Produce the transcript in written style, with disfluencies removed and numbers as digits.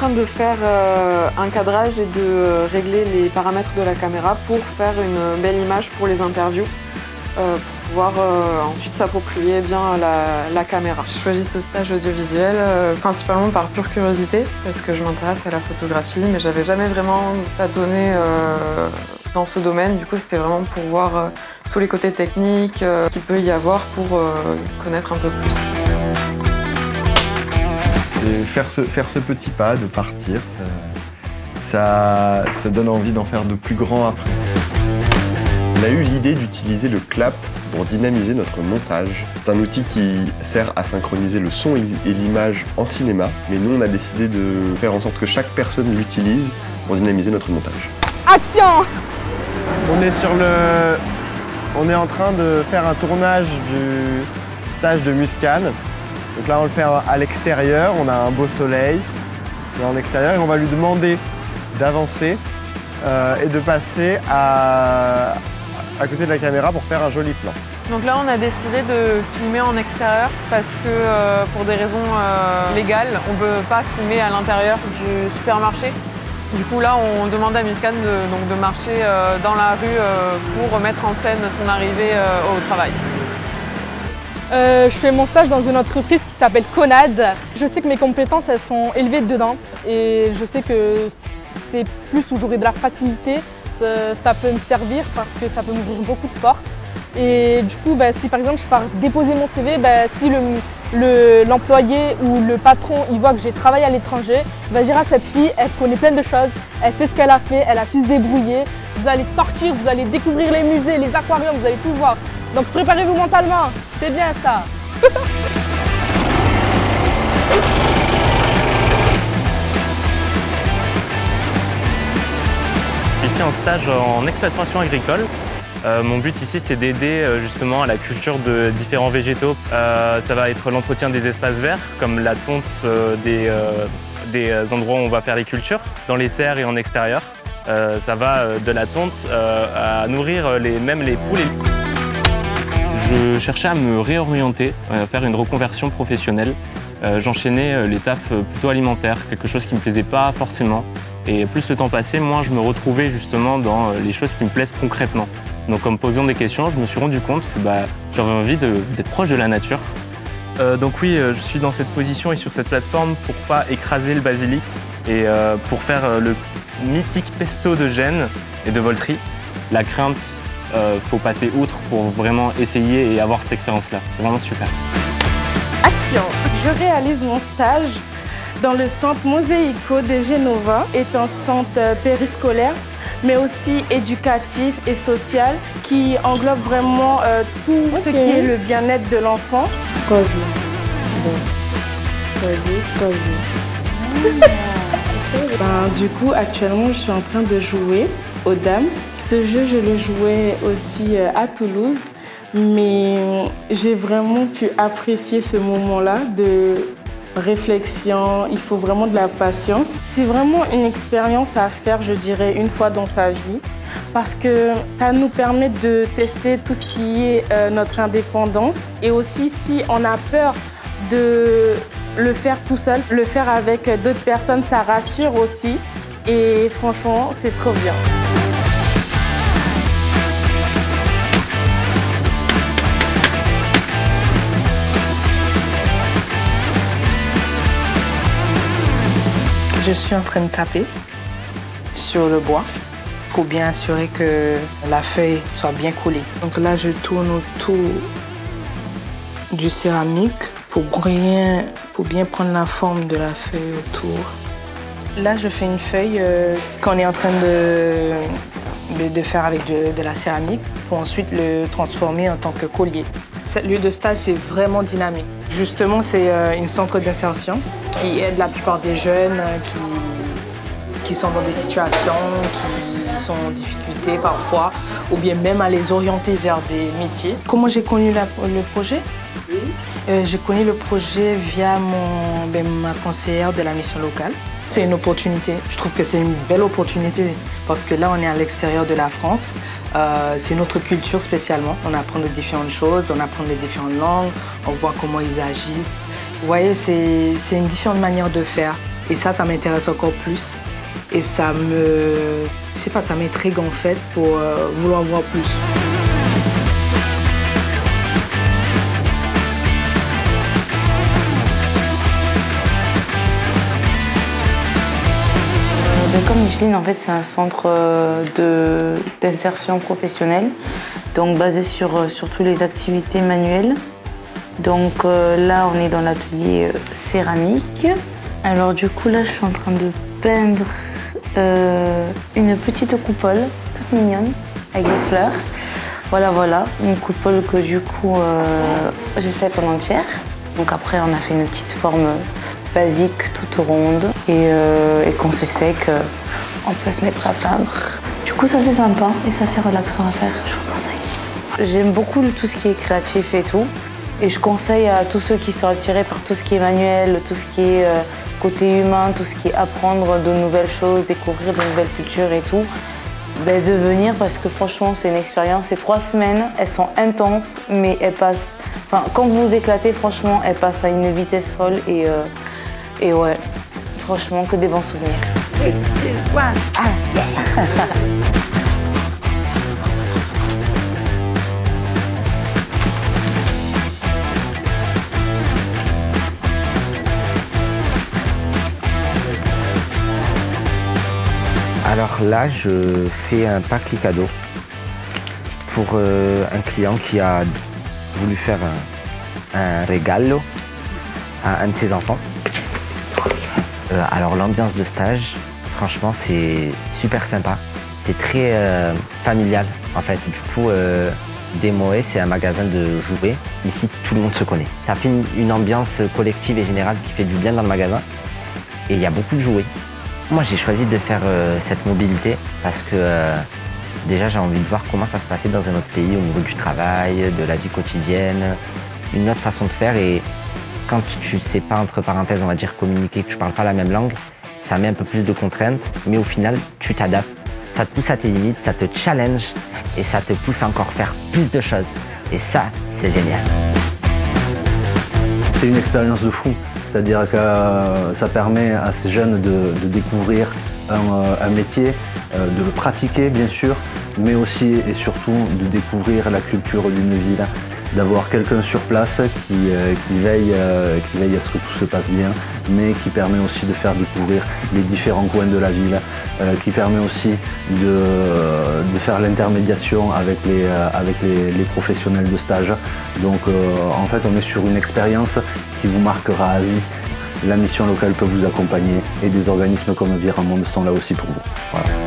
train de faire un cadrage et de régler les paramètres de la caméra pour faire une belle image pour les interviews, pour pouvoir ensuite s'approprier bien la caméra. Je choisis ce stage audiovisuel principalement par pure curiosité, parce que je m'intéresse à la photographie, mais j'avais jamais vraiment tâtonné dans ce domaine. Du coup, c'était vraiment pour voir tous les côtés techniques qu'il peut y avoir pour connaître un peu plus. Et faire ce petit pas, de partir, ça donne envie d'en faire de plus grands après. On a eu l'idée d'utiliser le clap pour dynamiser notre montage. C'est un outil qui sert à synchroniser le son et l'image en cinéma, mais nous on a décidé de faire en sorte que chaque personne l'utilise pour dynamiser notre montage. Action! On est en train de faire un tournage du stage de Muscane. Donc là on le fait à l'extérieur, on a un beau soleil en extérieur et on va lui demander d'avancer et de passer à côté de la caméra pour faire un joli plan. Donc là, on a décidé de filmer en extérieur parce que pour des raisons légales, on ne peut pas filmer à l'intérieur du supermarché. Du coup, là, on demande à Muscane de marcher dans la rue pour mettre en scène son arrivée au travail. Je fais mon stage dans une entreprise qui s'appelle Conad. Je sais que mes compétences, elles sont élevées dedans et je sais que c'est plus où j'aurai de la facilité. Ça peut me servir parce que ça peut m'ouvrir beaucoup de portes. Et du coup, si par exemple je pars déposer mon CV, si l'employé ou le patron il voit que j'ai travaillé à l'étranger, il va dire à cette fille, elle connaît plein de choses, elle sait ce qu'elle a fait, elle a su se débrouiller. Vous allez sortir, vous allez découvrir les musées, les aquariums, vous allez tout voir. Donc préparez-vous mentalement, c'est bien ça. Ici en stage en exploitation agricole. Mon but ici c'est d'aider justement à la culture de différents végétaux. Ça va être l'entretien des espaces verts comme la tonte des endroits où on va faire les cultures, dans les serres et en extérieur. Ça va de la tonte à nourrir même les poules. Je cherchais à me réorienter, faire une reconversion professionnelle. J'enchaînais les tafs plutôt alimentaires, quelque chose qui ne me plaisait pas forcément. Et plus le temps passait, moins je me retrouvais justement dans les choses qui me plaisent concrètement. Donc en me posant des questions, je me suis rendu compte que j'avais envie d'être proche de la nature. Donc oui, je suis dans cette position et sur cette plateforme pour pas écraser le basilic et pour faire le mythique pesto de Gênes et de Voltry. La crainte, faut passer outre pour vraiment essayer et avoir cette expérience-là. C'est vraiment super. Action! Je réalise mon stage dans le centre Mosaico de Genova, est un centre périscolaire, mais aussi éducatif et social, qui englobe vraiment tout ce qui est le bien-être de l'enfant. Du coup, actuellement, je suis en train de jouer aux dames. Ce jeu, je le jouais aussi à Toulouse, mais j'ai vraiment pu apprécier ce moment-là de réflexion. Il faut vraiment de la patience. C'est vraiment une expérience à faire, je dirais, une fois dans sa vie, parce que ça nous permet de tester tout ce qui est notre indépendance. Et aussi, si on a peur de le faire tout seul, le faire avec d'autres personnes, ça rassure aussi. Et franchement, c'est trop bien. Je suis en train de taper sur le bois pour bien assurer que la feuille soit bien collée. Donc là, je tourne autour du céramique pour bien prendre la forme de la feuille autour. Là, je fais une feuille qu'on est en train de faire avec de la céramique pour ensuite le transformer en tant que collier. Ce lieu de stage, c'est vraiment dynamique. Justement, c'est un centre d'insertion qui aide la plupart des jeunes qui sont dans des situations, qui sont en difficulté parfois, ou bien même à les orienter vers des métiers. Comment j'ai connu le projet? J'ai connu le projet via ma conseillère de la mission locale. C'est une opportunité. Je trouve que c'est une belle opportunité parce que là, on est à l'extérieur de la France. C'est notre culture spécialement. On apprend de différentes choses, on apprend de différentes langues, on voit comment ils agissent. Vous voyez, c'est une différente manière de faire. Et ça m'intéresse encore plus. Et ça me... Je sais pas, ça m'intrigue en fait pour vouloir voir plus. Comme Micheline, en fait, c'est un centre d'insertion professionnelle, donc basé sur toutes les activités manuelles. Donc là, on est dans l'atelier céramique. Alors du coup, là, je suis en train de peindre une petite coupole, toute mignonne, avec des fleurs. Voilà, une coupole que du coup, j'ai faite en entière. Donc après, on a fait une petite forme basique, toute ronde, et quand c'est sec, on peut se mettre à peindre. Du coup, ça c'est sympa et ça c'est relaxant à faire, je vous conseille. J'aime beaucoup tout ce qui est créatif et tout, et je conseille à tous ceux qui sont attirés par tout ce qui est manuel, tout ce qui est côté humain, tout ce qui est apprendre de nouvelles choses, découvrir de nouvelles cultures et tout, de venir parce que franchement c'est une expérience. Ces 3 semaines, elles sont intenses, mais elles passent, enfin quand vous vous éclatez, franchement, elles passent à une vitesse folle et ouais, franchement, que des bons souvenirs. Alors là, je fais un paquet cadeau pour un client qui a voulu faire un regalo à un de ses enfants. Alors l'ambiance de stage, franchement, c'est super sympa. C'est très familial en fait. Du coup, Demoé, c'est un magasin de jouets. Ici, tout le monde se connaît. Ça fait une ambiance collective et générale qui fait du bien dans le magasin. Et il y a beaucoup de jouets. Moi, j'ai choisi de faire cette mobilité parce que déjà, j'ai envie de voir comment ça se passait dans un autre pays au niveau du travail, de la vie quotidienne, une autre façon de faire. Et quand tu ne sais pas, entre parenthèses, on va dire communiquer, que tu ne parles pas la même langue, ça met un peu plus de contraintes, mais au final, tu t'adaptes. Ça te pousse à tes limites, ça te challenge et ça te pousse à encore faire plus de choses. Et ça, c'est génial. C'est une expérience de fou. C'est-à-dire que ça permet à ces jeunes de découvrir un métier, de le pratiquer bien sûr, mais aussi et surtout de découvrir la culture d'une ville, d'avoir quelqu'un sur place qui veille à ce que tout se passe bien, mais qui permet aussi de faire découvrir les différents coins de la ville, qui permet aussi de faire l'intermédiation avec les professionnels de stage. Donc en fait, on est sur une expérience qui vous marquera à vie. La mission locale peut vous accompagner et des organismes comme Environmonde sont là aussi pour vous. Voilà.